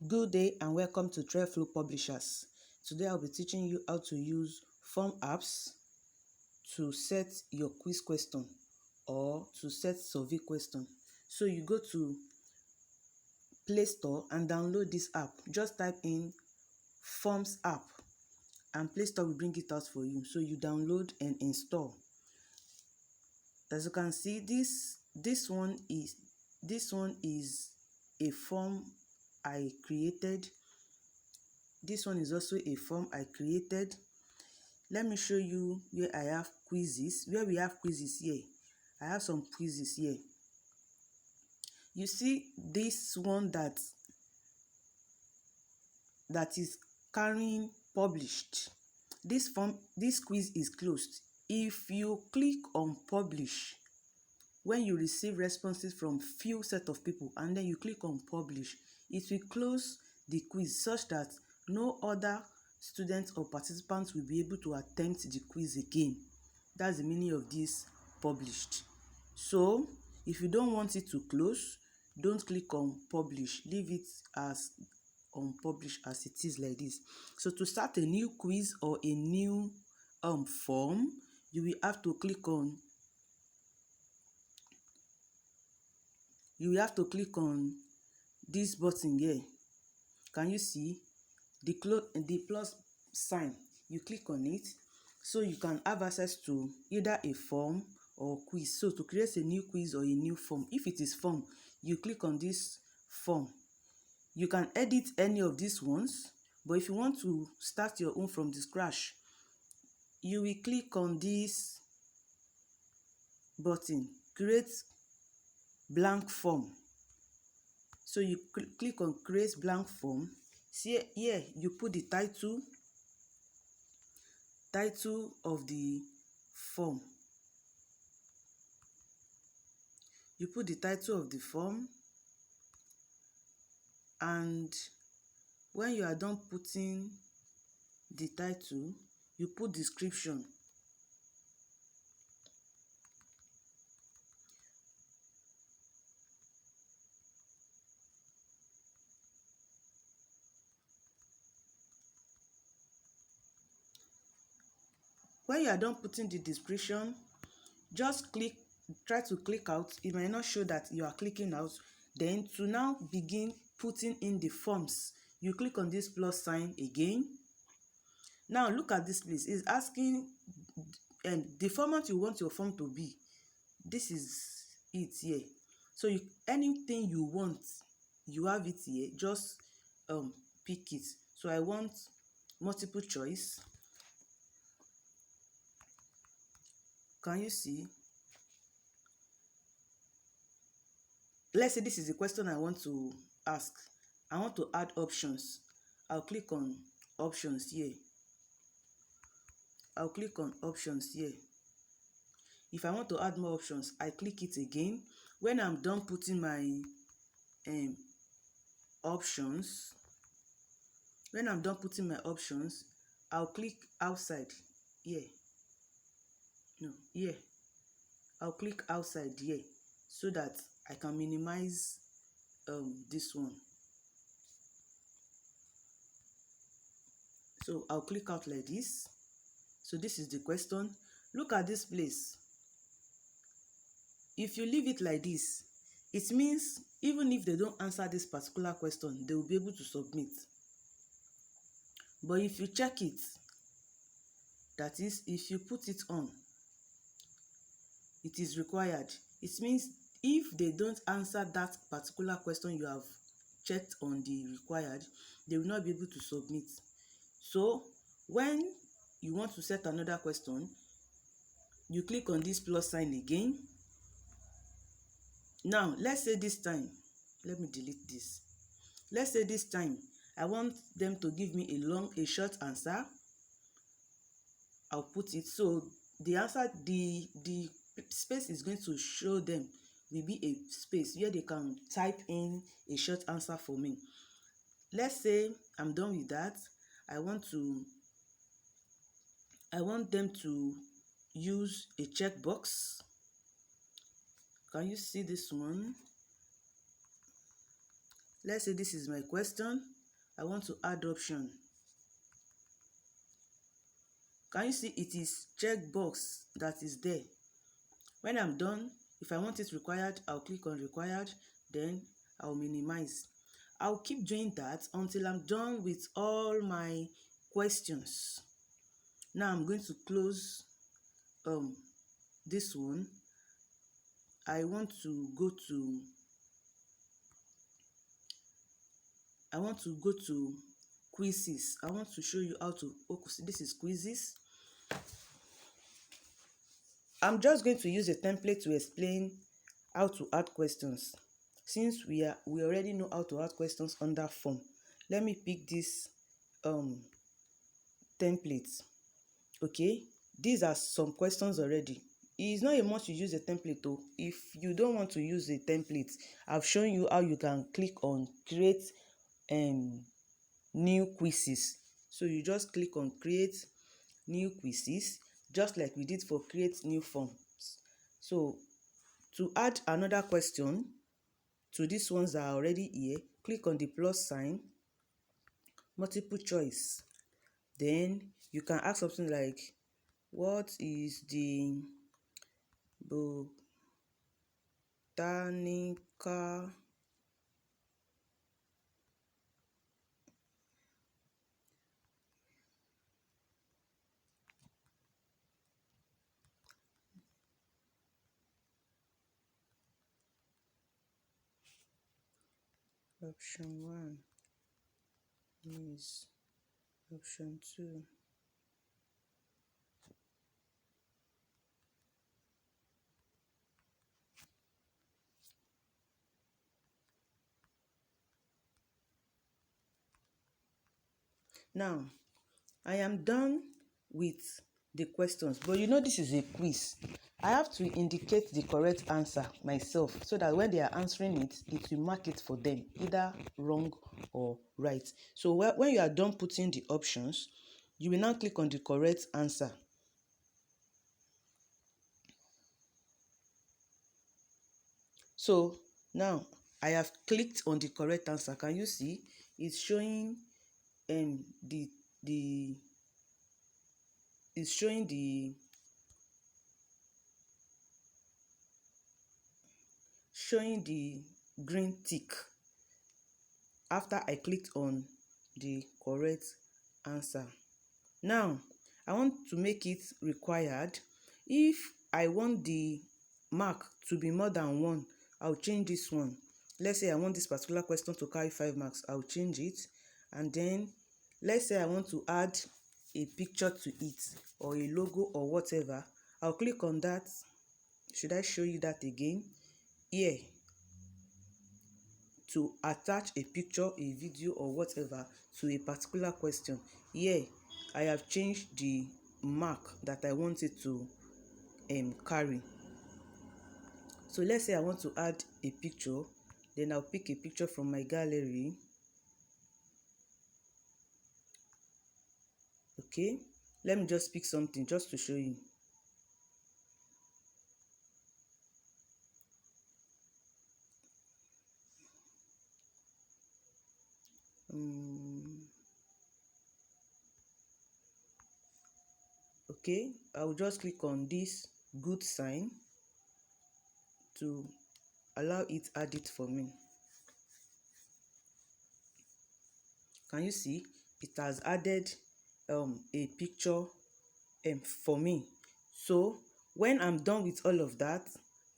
Good day and welcome to Treflo Publishers. Today I'll be teaching you how to use formsApp to set your quiz question or to set survey question. So you go to Play Store and download this app. Just type in formsApp and Play Store will bring it out for you. So you download and install. As you can see, this one is a form I created. This one is also a form I created. Let me show you where I have quizzes. Where we have quizzes here, I have some quizzes here. You see this one that is carrying published. This quiz is closed. If you click on publish, when you receive responses from few set of people and then you click on publish, it will close the quiz such that no other students or participants will be able to attempt the quiz again. That's the meaning of this published. So if you don't want it to close, don't click on publish. Leave it as unpublished as it is like this. So to start a new quiz or a new form, you will have to click on this button here. Can you see the plus sign? You click on it so you can have access to either a form or quiz. So to create a new quiz or a new form, if it is form, you click on this form. You can edit any of these ones, but if you want to start your own from the scratch, you will click on this button, create blank form. So you click on create blank form. See here, you put the title of the form. You put the title of the form, and when you are done putting the title, you put description. When you are done putting the description, just try to click out. It might not show that you are clicking out. Then to now begin putting in the forms, you click on this plus sign again. Now look at this place. It's asking the format you want your form to be. This is it here. So anything you want, you have it here. Just pick it. So I want multiple choice. Can you see? Let's say this is the question I want to ask. I want to add options. I'll click on options here. I'll click on options here. If I want to add more options, I click it again. When I'm done putting my options, I'll click outside here. No, here. I'll click outside here so that I can minimize this one. So I'll click out like this. So this is the question. Look at this place. If you leave it like this, it means even if they don't answer this particular question, they will be able to submit. But if you check it, that is, if you put it on, it is required. It means if they don't answer that particular question you have checked on the required, they will not be able to submit. So when you want to set another question, you click on this plus sign again. Now let's say this time, let me delete this. Let's say this time I want them to give me a short answer. I'll put it so the answer, the space is going to show them will be a space where they can type in a short answer for me. Let's say I'm done with that. I want them to use a checkbox. Can you see this one? Let's say this is my question. I want to add option. Can you see it is checkbox that is there? When I'm done, if I want it required, I'll click on required, then I'll minimize. I'll keep doing that until I'm done with all my questions. Now I'm going to close this one. I want to go to quizzes. I want to show you how to, this is quizzes. I'm just going to use a template to explain how to add questions. Since we already know how to add questions under form, let me pick this template. Okay, these are some questions already. It's not a must you use a template though. If you don't want to use a template, I've shown you how you can click on create new quizzes. So you just click on create new quizzes, just like we did for create new forms. So to add another question to these ones that are already here, click on the plus sign, multiple choice. Then you can ask something like, what is the botanical option 1 is option 2. Now, I am done with the questions, but you know this is a quiz. I have to indicate the correct answer myself so that when they are answering it, it will mark it for them, either wrong or right. So when you are done putting the options, you will now click on the correct answer. So now I have clicked on the correct answer. Can you see? It's showing it's showing the green tick after I clicked on the correct answer. Now I want to make it required. If I want the mark to be more than 1, I'll change this one. Let's say I want this particular question to carry 5 marks, I'll change it. And then let's say I want to add a picture to it or a logo or whatever, I'll click on that. Should I show you that again? Here, to attach a picture, a video or whatever to a particular question. Here I have changed the mark that I want it to carry. So let's say I want to add a picture, then I'll pick a picture from my gallery. Okay, let me just pick something just to show you. Okay, I'll just click on this good sign to allow it add it for me. Can you see? It has added a picture for me. So when I'm done with all of that,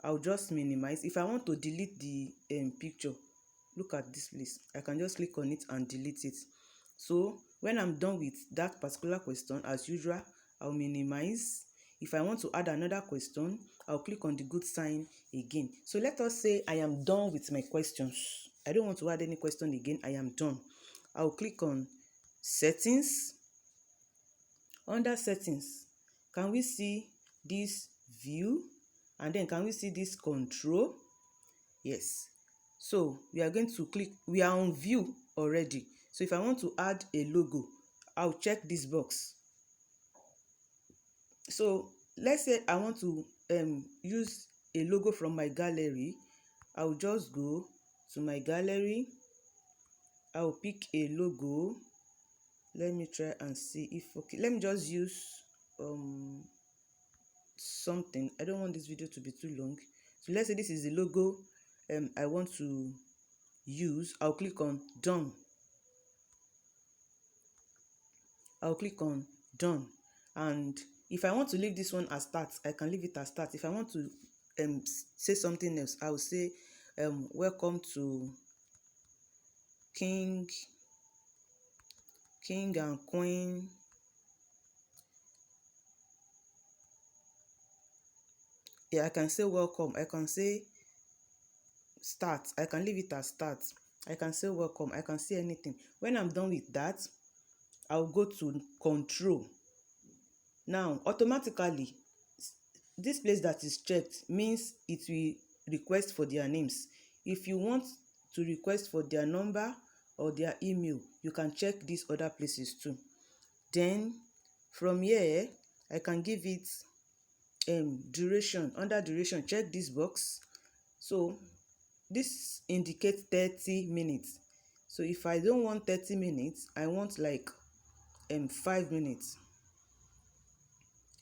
I'll just minimize. If I want to delete the picture, look at this place, I can just click on it and delete it. So when I'm done with that particular question, as usual, I'll minimize. If I want to add another question, I'll click on the good sign again. So let us say I am done with my questions. I don't want to add any question again. I am done. I'll click on settings. Under settings, can we see this view? And then can we see this control? Yes. So we are going to click, we are on view already. So if I want to add a logo, I'll check this box. So let's say I want to use a logo from my gallery. I'll just go to my gallery. I'll pick a logo. Let me try and see if okay. Let me just use something. I don't want this video to be too long. So let's say this is the logo I want to use. I'll click on done. I'll click on done. And if I want to leave this one as start, I can leave it as start. If I want to say something else, I will say welcome to king and queen yeah, I can say welcome. I can say start. I can leave it as start. I can say welcome. I can say anything. When I'm done with that, I'll go to control. Now automatically this place that is checked means it will request for their names. If you want to request for their number or their email, you can check these other places too. Then from here I can give it duration. Under duration, check this box. So this indicates 30 minutes. So if I don't want 30 minutes, I want like 5 minutes.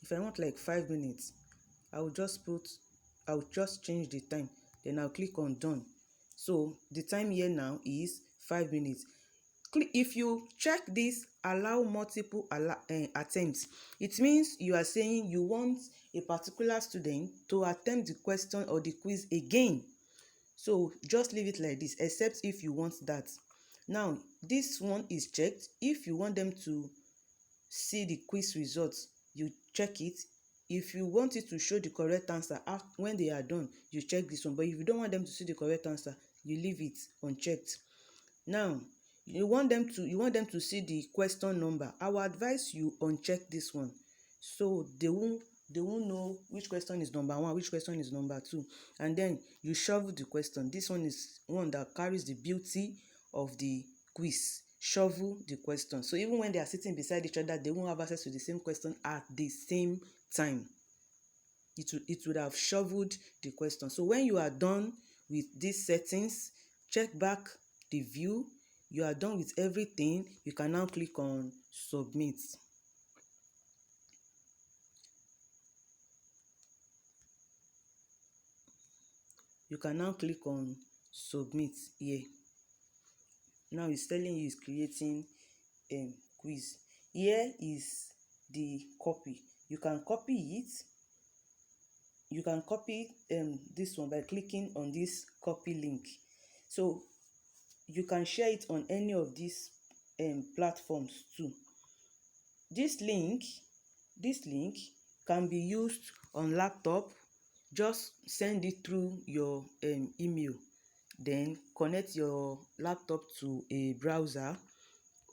If I want like 5 minutes, I'll just change the time. Then I'll click on done. So the time here now is 5 minutes. If you check this allow multiple attempts, it means you are saying you want a particular student to attempt the question or the quiz again. So just leave it like this, except if you want that. Now this one is checked. If you want them to see the quiz results, you check it. If you want it to show the correct answer when they are done, you check this one. But if you don't want them to see the correct answer, you leave it unchecked. Now you want them to see the question number. I will advise you uncheck this one, so they won't know which question is number 1, which question is number 2. And then you shovel the question. This one is one that carries the beauty of the quiz. Shovel the question, so even when they are sitting beside each other, they won't have access to the same question at the same time. It would have shoveled the question. So when you are done with these settings, check back the view. You are done with everything. You can now click on submit. You can now click on submit here. Now it's telling you it's creating a quiz. Here is the copy. You can copy it. You can copy this one by clicking on this copy link. So you can share it on any of these platforms too. This link can be used on laptop. Just send it through your email. Then connect your laptop to a browser.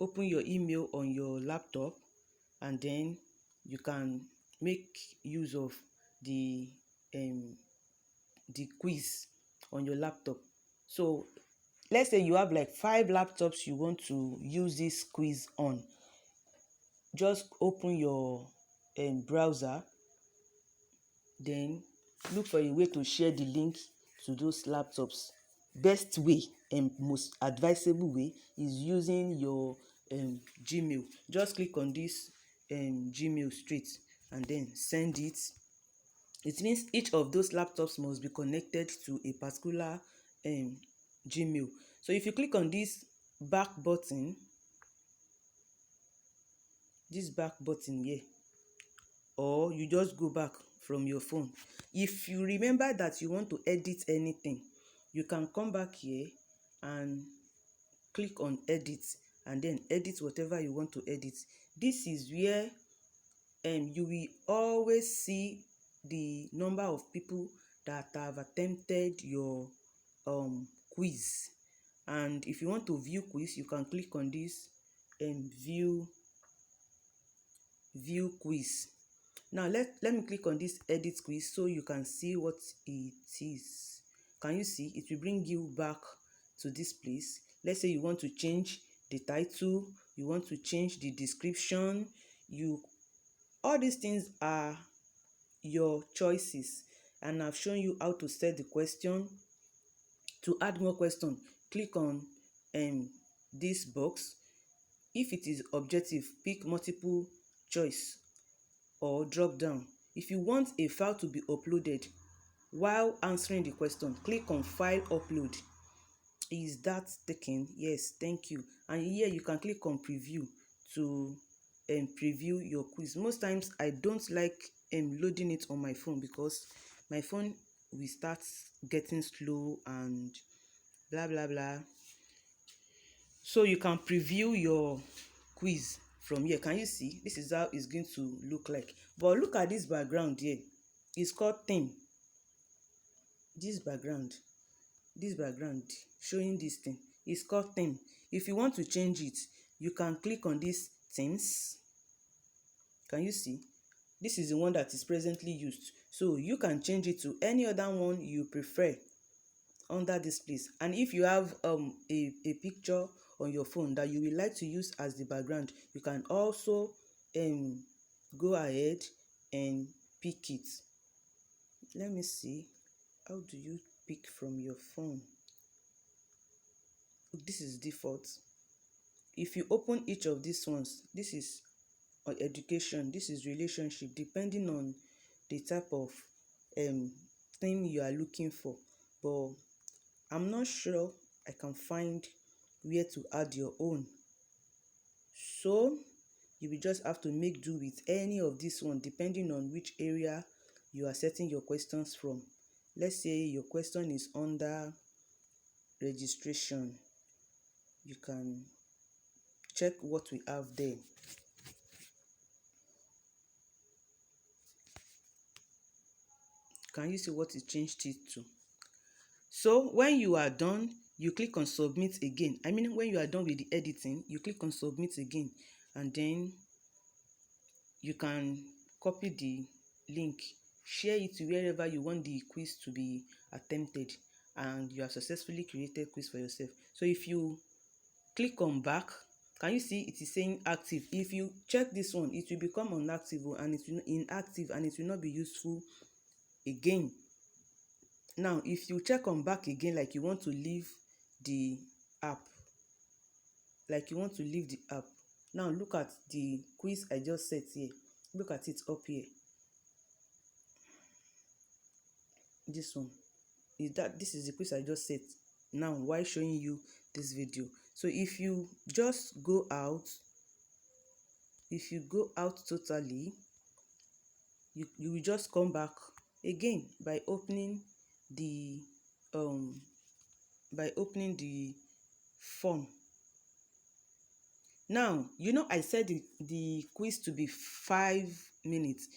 Open your email on your laptop, and then you can make use of the quiz on your laptop. So let's say you have like 5 laptops you want to use this quiz on. Just open your browser, then look for a way to share the link to those laptops. Best way and most advisable way is using your Gmail. Just click on this Gmail straight and then send it. It means each of those laptops must be connected to a particular Gmail. So if you click on this back button here, or you just go back from your phone, if you remember that you want to edit anything, you can come back here and click on edit, and then edit whatever you want to edit. This is where you will always see the number of people that have attempted your quiz. And if you want to view quiz, you can click on this view quiz. Now let me click on this edit quiz so you can see what it is. Can you see? It will bring you back to this place. Let's say you want to change the title, you want to change the description, all these things are your choices, and I've shown you how to set the question. To add more question, click on this box. If it is objective, pick multiple choice or drop down. If you want a file to be uploaded while answering the question, click on File Upload. Is that taken? Yes, thank you. And here you can click on Preview to preview your quiz. Most times I don't like loading it on my phone because my phone will start getting slow and blah blah blah. So you can preview your quiz from here. Can you see? This is how it's going to look like. But look at this background here. It's called theme. This background showing this thing is called theme. If you want to change it, you can click on this themes. Can you see? This is the one that is presently used, so you can change it to any other one you prefer under this place. And if you have a picture on your phone that you would like to use as the background, you can also go ahead and pick it. Let me see, how do you pick from your phone? This is default. If you open each of these ones, this is education, this is relationship, depending on the type of thing you are looking for. But I'm not sure I can find where to add your own, so you will just have to make do with any of this one depending on which area you are setting your questions from. Let's say your question is under registration. You can check what we have there. Can you see what it changed it to? So when you are done, you click on submit again. When you are done with the editing, you click on submit again, and then you can copy the link, share it to wherever you want the quiz to be attempted, and you have successfully created quiz for yourself. So if you click on back, can you see it is saying active? If you check this one, it will become inactive and it will inactive and it will not be useful again. Now if you check on back again, like you want to leave the app, now look at the quiz I just set here. Look at it up here. This one this is the quiz I just set now while showing you this video. So if you just go out, totally, you will just come back again by opening the form. Now I said the quiz to be 5 minutes.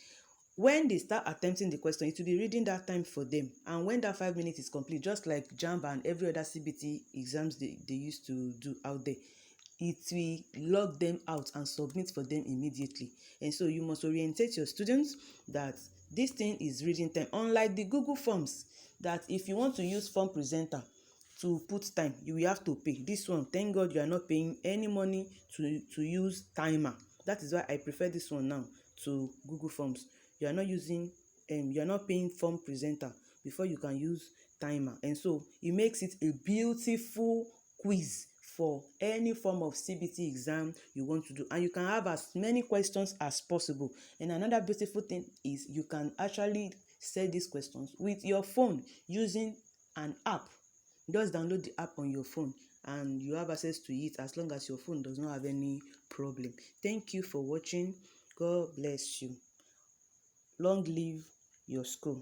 When they start attempting the question, it will be reading that time for them, and when that 5 minutes is complete, just like JAMB and every other CBT exams they used to do out there, it will log them out and submit for them immediately. And so you must orientate your students that this thing is reading time, unlike the Google Forms, that if you want to use form presenter to put time, you will have to pay. This one, thank God you are not paying any money to use timer. That is why I prefer this one now to Google Forms. You are not using you are not paying form presenter before you can use timer, and so it makes it a beautiful quiz for any form of CBT exam you want to do, and you can have as many questions as possible. And another beautiful thing is you can actually set these questions with your phone using an app. Just download the app on your phone and you have access to it as long as your phone does not have any problem. Thank you for watching. God bless you. Long live your school.